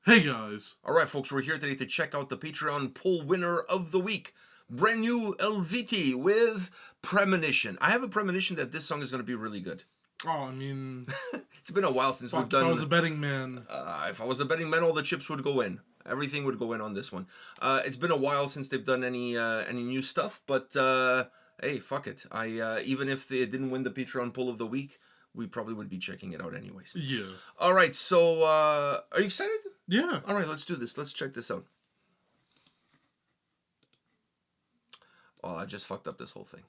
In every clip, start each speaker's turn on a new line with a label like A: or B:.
A: Hey guys!
B: Alright folks, we're here today to check out the Patreon poll winner of the week. Brand new Eluveitie with Premonition. I have a premonition that this song is going to be really good.
A: Oh, I mean...
B: It's been a while since we've done...
A: If I was a betting man...
B: if I was a betting man, all the chips would go in. Everything would go in on this one. It's been a while since they've done any new stuff, but hey, fuck it. Even if they didn't win the Patreon poll of the week, we probably would be checking it out anyways.
A: Yeah.
B: Alright, so are you excited?
A: Yeah.
B: Alright, let's do this. Let's check this out. Oh, I just fucked up this whole thing.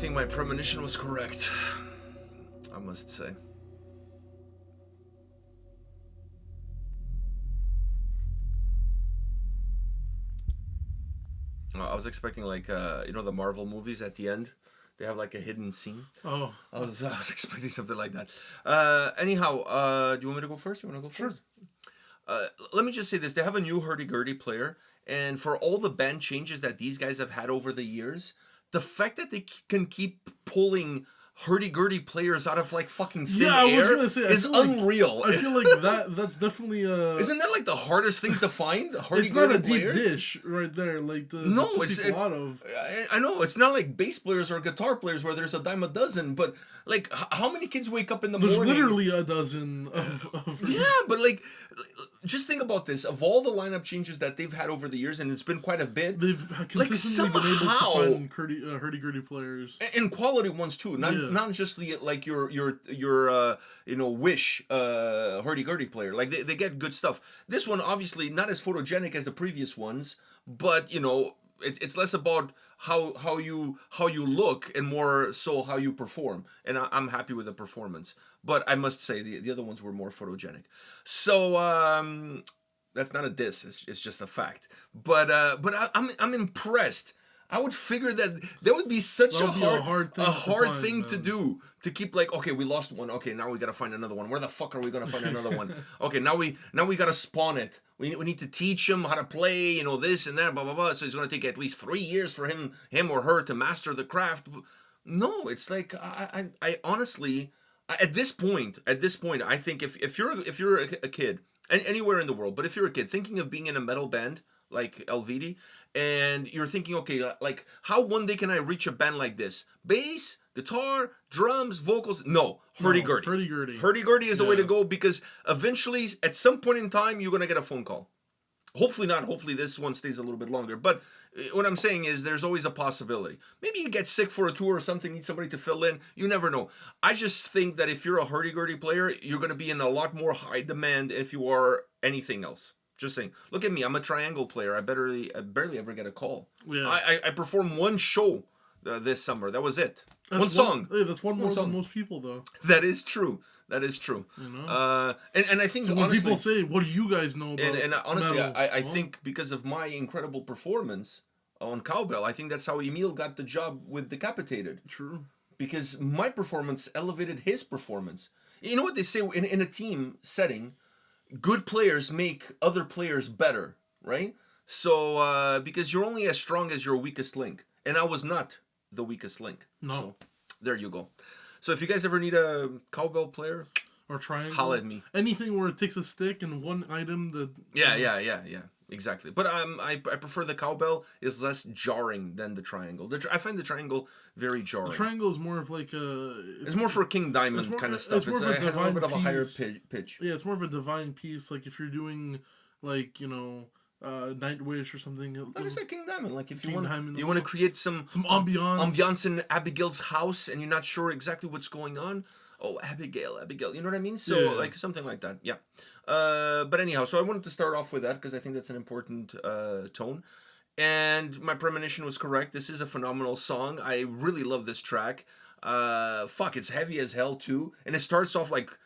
B: think my premonition was correct. I must say. I was expecting like the Marvel movies at the end. They have like a hidden scene.
A: Oh.
B: I was expecting something like that. Anyhow, do you want me to go first? You want to go first? Let me just say this. They have a new hurdy-gurdy player. And for all the band changes that these guys have had over the years, the fact that they can keep pulling hurdy-gurdy players out of like fucking thin air is unreal.
A: I feel like that's definitely
B: Isn't that like the hardest thing to find?
A: It's not a deep dish right there. Like it's a lot of.
B: I know it's not like bass players or guitar players where there's a dime a dozen, but like how many kids wake up in the morning?
A: There's literally a dozen of
B: Yeah, but like just think about this. Of all the lineup changes that they've had over the years, and it's been quite a bit,
A: they've consistently been able to find hurdy-gurdy players.
B: And quality ones too. Not just like your wish hurdy-gurdy player. Like they get good stuff. This one obviously not as photogenic as the previous ones, but it's less about how you look and more so how you perform. And I'm happy with the performance. But I must say the other ones were more photogenic. So that's not a diss. It's just a fact. But I'm impressed. I would figure that would be such a hard thing to do, to keep like, okay, we lost one. Okay, now we gotta find another one. Where the fuck are we gonna find another one? Okay, now we gotta spawn it. We need to teach him how to play, this and that, blah blah blah. So it's gonna take at least 3 years for him or her to master the craft. No, it's like I honestly, at this point, I think if you're a kid, anywhere in the world, but if you're a kid thinking of being in a metal band like Eluveitie, and you're thinking, okay, like how one day can I reach a band like this? Bass, guitar, drums, vocals? No, hurdy-gurdy. Hurdy-gurdy is the way to go, because eventually, at some point in time, you're gonna get a phone call. Hopefully not. Hopefully this one stays a little bit longer. But what I'm saying is there's always a possibility. Maybe you get sick for a tour or something, need somebody to fill in. You never know. I just think that if you're a hurdy-gurdy player, you're going to be in a lot more high demand if you are anything else. Just saying. Look at me. I'm a triangle player. I barely ever get a call. Yeah. I performed one show this summer. That was it. One song.
A: Hey, that's one more than most people, though.
B: That is true. And I think
A: so when honestly, people say, "What do you guys know about?"
B: And honestly, I think because of my incredible performance on cowbell, I think that's how Emil got the job with Decapitated.
A: True.
B: Because my performance elevated his performance. You know what they say in a team setting? Good players make other players better, right? So, because you're only as strong as your weakest link. And I was not the weakest link.
A: No.
B: So, there you go. So, if you guys ever need a cowbell player,
A: or triangle,
B: holla at me.
A: Anything where it takes a stick and one item that...
B: Yeah. Exactly. But I prefer the cowbell is less jarring than the triangle. I find the triangle very jarring.
A: The triangle is more of like a...
B: It's more for King Diamond kind of stuff. It's a little bit of a higher pitch.
A: Yeah, it's more of a divine piece. Like if you're doing like, Night Wish or something.
B: Like I said, King Diamond. Like if you want to create some ambiance in Abigail's house and you're not sure exactly what's going on. Oh, Abigail. You know what I mean? So, like, something like that. Yeah. But anyhow, so I wanted to start off with that because I think that's an important tone. And my premonition was correct. This is a phenomenal song. I really love this track. It's heavy as hell, too. And it starts off like...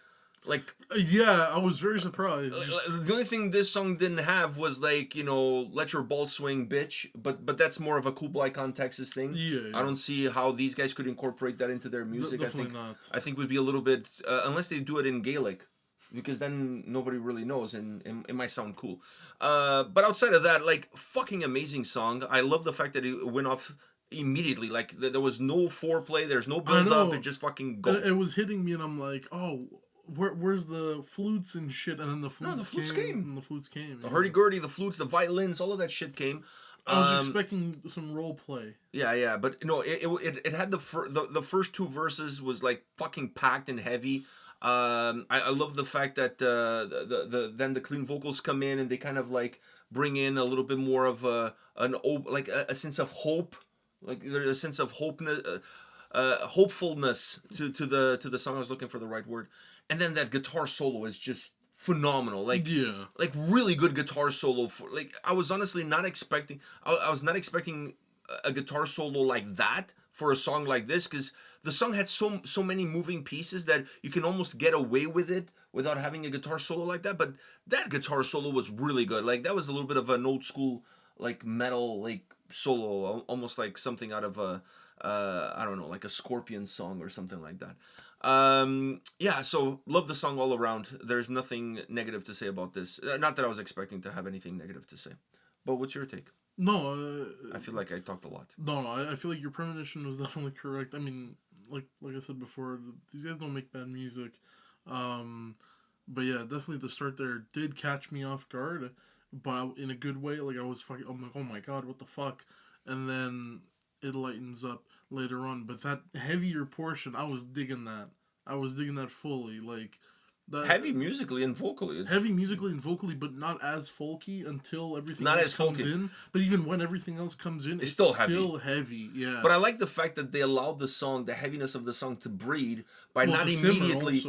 A: Yeah, I was very surprised.
B: The only thing this song didn't have was like, let your ball swing, bitch. But that's more of a Kublai Khan Texas thing.
A: Yeah.
B: I don't see how these guys could incorporate that into their music.
A: Definitely not.
B: I think would be a little bit unless they do it in Gaelic, because then nobody really knows and it might sound cool. But outside of that, like fucking amazing song. I love the fact that it went off immediately. Like there was no foreplay. There's no build up. It just fucking go.
A: It was hitting me, and I'm like, oh. Where's the flutes and shit? And then the flutes came. And the flutes came.
B: The hurdy-gurdy, the flutes, the violins, all of that shit came.
A: I was expecting some role play.
B: Yeah, but no, it had the first two verses was like fucking packed and heavy. I love the fact that then the clean vocals come in and they kind of like bring in a little bit more of a sense of hope, like there's a sense of hopefulness to the song. I was looking for the right word. And then that guitar solo is just phenomenal. Like really good guitar solo. I was honestly not expecting. I was not expecting a guitar solo like that for a song like this, because the song had so many moving pieces that you can almost get away with it without having a guitar solo like that. But that guitar solo was really good. Like, that was a little bit of an old school, like, metal, like, solo, almost like something out of a I don't know, like a Scorpion song or something like that. Yeah, so love the song all around. There's nothing negative to say about this. Not that I was expecting to have anything negative to say. But what's your take?
A: No,
B: I feel like I talked a lot.
A: No, I feel like your premonition was definitely correct. I mean, like I said before, these guys don't make bad music. But yeah, definitely the start there did catch me off guard, but in a good way. Like, I was fucking, I'm like, oh my god, what the fuck? And then it lightens up later on. But that heavier portion, I was digging that. I was digging that fully. Like, that
B: heavy musically and vocally.
A: Heavy musically and vocally, but not as folky until everything
B: not
A: else
B: as
A: comes
B: folky.
A: in. But even when everything else comes in, it's
B: still
A: heavy. Yeah.
B: But I like the fact that they allowed the song, the heaviness of the song, to breed by not immediately.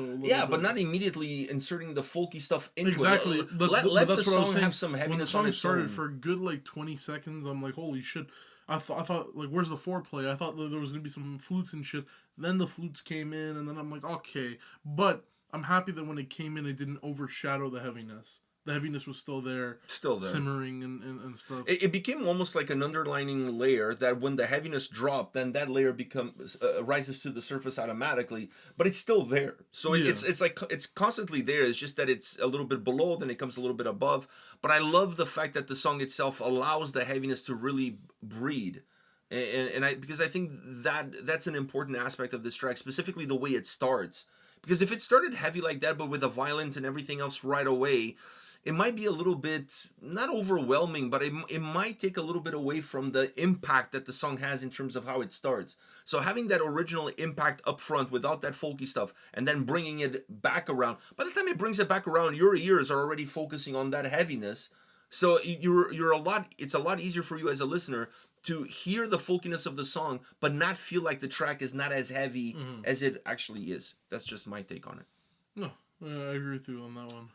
B: But not immediately inserting the folky stuff into
A: exactly.
B: it. Let the song have some heaviness.
A: When the song
B: on its
A: started
B: own.
A: for a good 20 seconds, I'm like, holy shit. I thought, like, where's the foreplay? I thought that there was gonna be some flutes and shit. Then the flutes came in, and then I'm like, okay. But I'm happy that when it came in, it didn't overshadow the heaviness. The heaviness was still there. Simmering and stuff.
B: It became almost like an underlining layer that when the heaviness dropped, then that layer becomes rises to the surface automatically, but it's still there. So it's like it's constantly there. It's just that it's a little bit below, then it comes a little bit above. But I love the fact that the song itself allows the heaviness to really breed. Because I think that's an important aspect of this track, specifically the way it starts. Because if it started heavy like that, but with the violins and everything else right away, it might be a little bit, not overwhelming, but it might take a little bit away from the impact that the song has in terms of how it starts. So having that original impact up front without that folky stuff, and then bringing it back around, by the time it brings it back around, your ears are already focusing on that heaviness. So it's a lot easier for you as a listener to hear the folkiness of the song, but not feel like the track is not as heavy as it actually is. That's just my take on it.
A: No, I agree with you on that one.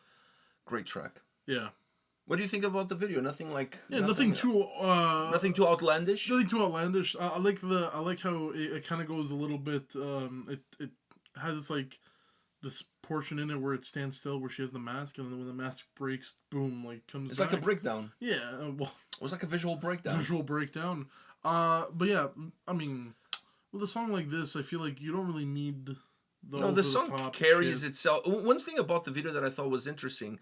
B: Great track.
A: Yeah.
B: What do you think about the video? Nothing
A: too
B: nothing too outlandish.
A: Nothing too outlandish. I like how it kind of goes a little bit. It has this portion in it where it stands still, where she has the mask, and then when the mask breaks, boom, comes.
B: It's
A: back.
B: like a breakdown.
A: Yeah. Well,
B: it was like a visual breakdown.
A: But yeah, I mean, with a song like this, I feel like you don't really need.
B: The song carries itself. One thing about the video that I thought was interesting,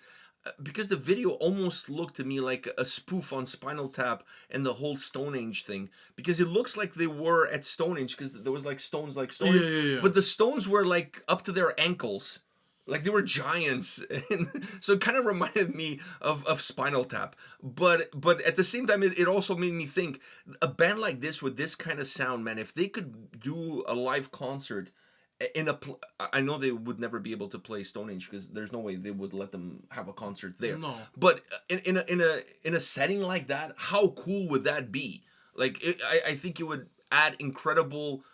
B: because the video almost looked to me like a spoof on Spinal Tap and the whole Stonehenge thing, because it looks like they were at Stonehenge, because there was stones like Stonehenge,
A: yeah.
B: But the stones were up to their ankles. Like they were giants, and so it kind of reminded me of Spinal Tap. But at the same time, it also made me think, a band like this with this kind of sound, man, if they could do a live concert I know they would never be able to play Stonehenge, because there's no way they would let them have a concert there.
A: No.
B: But in a setting like that, how cool would that be? I think it would add incredible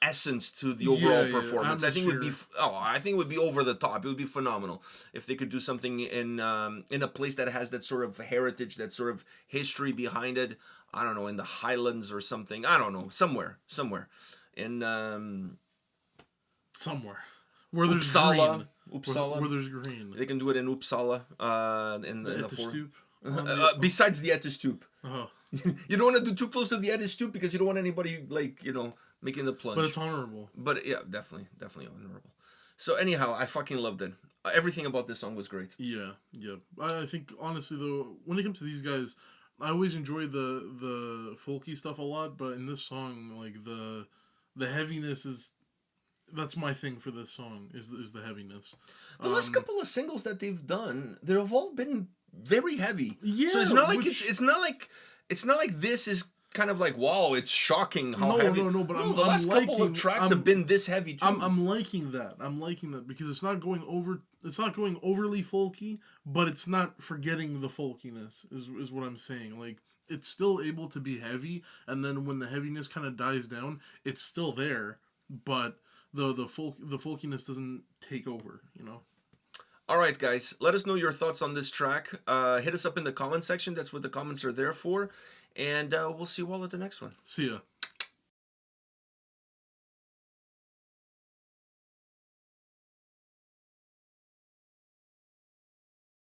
B: essence to the overall performance. I think it would be over the top. It would be phenomenal if they could do something in a place that has that sort of heritage, that sort of history behind it. I don't know, in the Highlands or something. I don't know, somewhere in.
A: Somewhere where there's
B: Uppsala.
A: Uppsala. Where there's green.
B: They can do it in Uppsala. In the
A: Stoop.
B: Besides the Stoop.
A: Uh-huh.
B: You don't want to do too close to the Stoop, because you don't want anybody making the plunge.
A: But it's honorable.
B: But yeah, definitely honorable. So anyhow, I fucking loved it. Everything about this song was great.
A: Yeah. I think honestly though, when it comes to these guys, I always enjoy the folky stuff a lot, but in this song, the heaviness is. That's my thing for this song is the heaviness.
B: The last couple of singles that they've done, they've all been very heavy.
A: Yeah,
B: so it's not like it's not like this is kind of like, wow, it's shocking how heavy.
A: No. But
B: the last couple of tracks have been this heavy too.
A: I'm liking that. I'm liking that because it's not going over. It's not going overly folky, but it's not forgetting the folkiness. Is what I'm saying. It's still able to be heavy, and then when the heaviness kind of dies down, it's still there, but. The folkiness doesn't take over,
B: All right, guys. Let us know your thoughts on this track. Hit us up in the comment section. That's what the comments are there for. And we'll see you all at the next one.
A: See ya.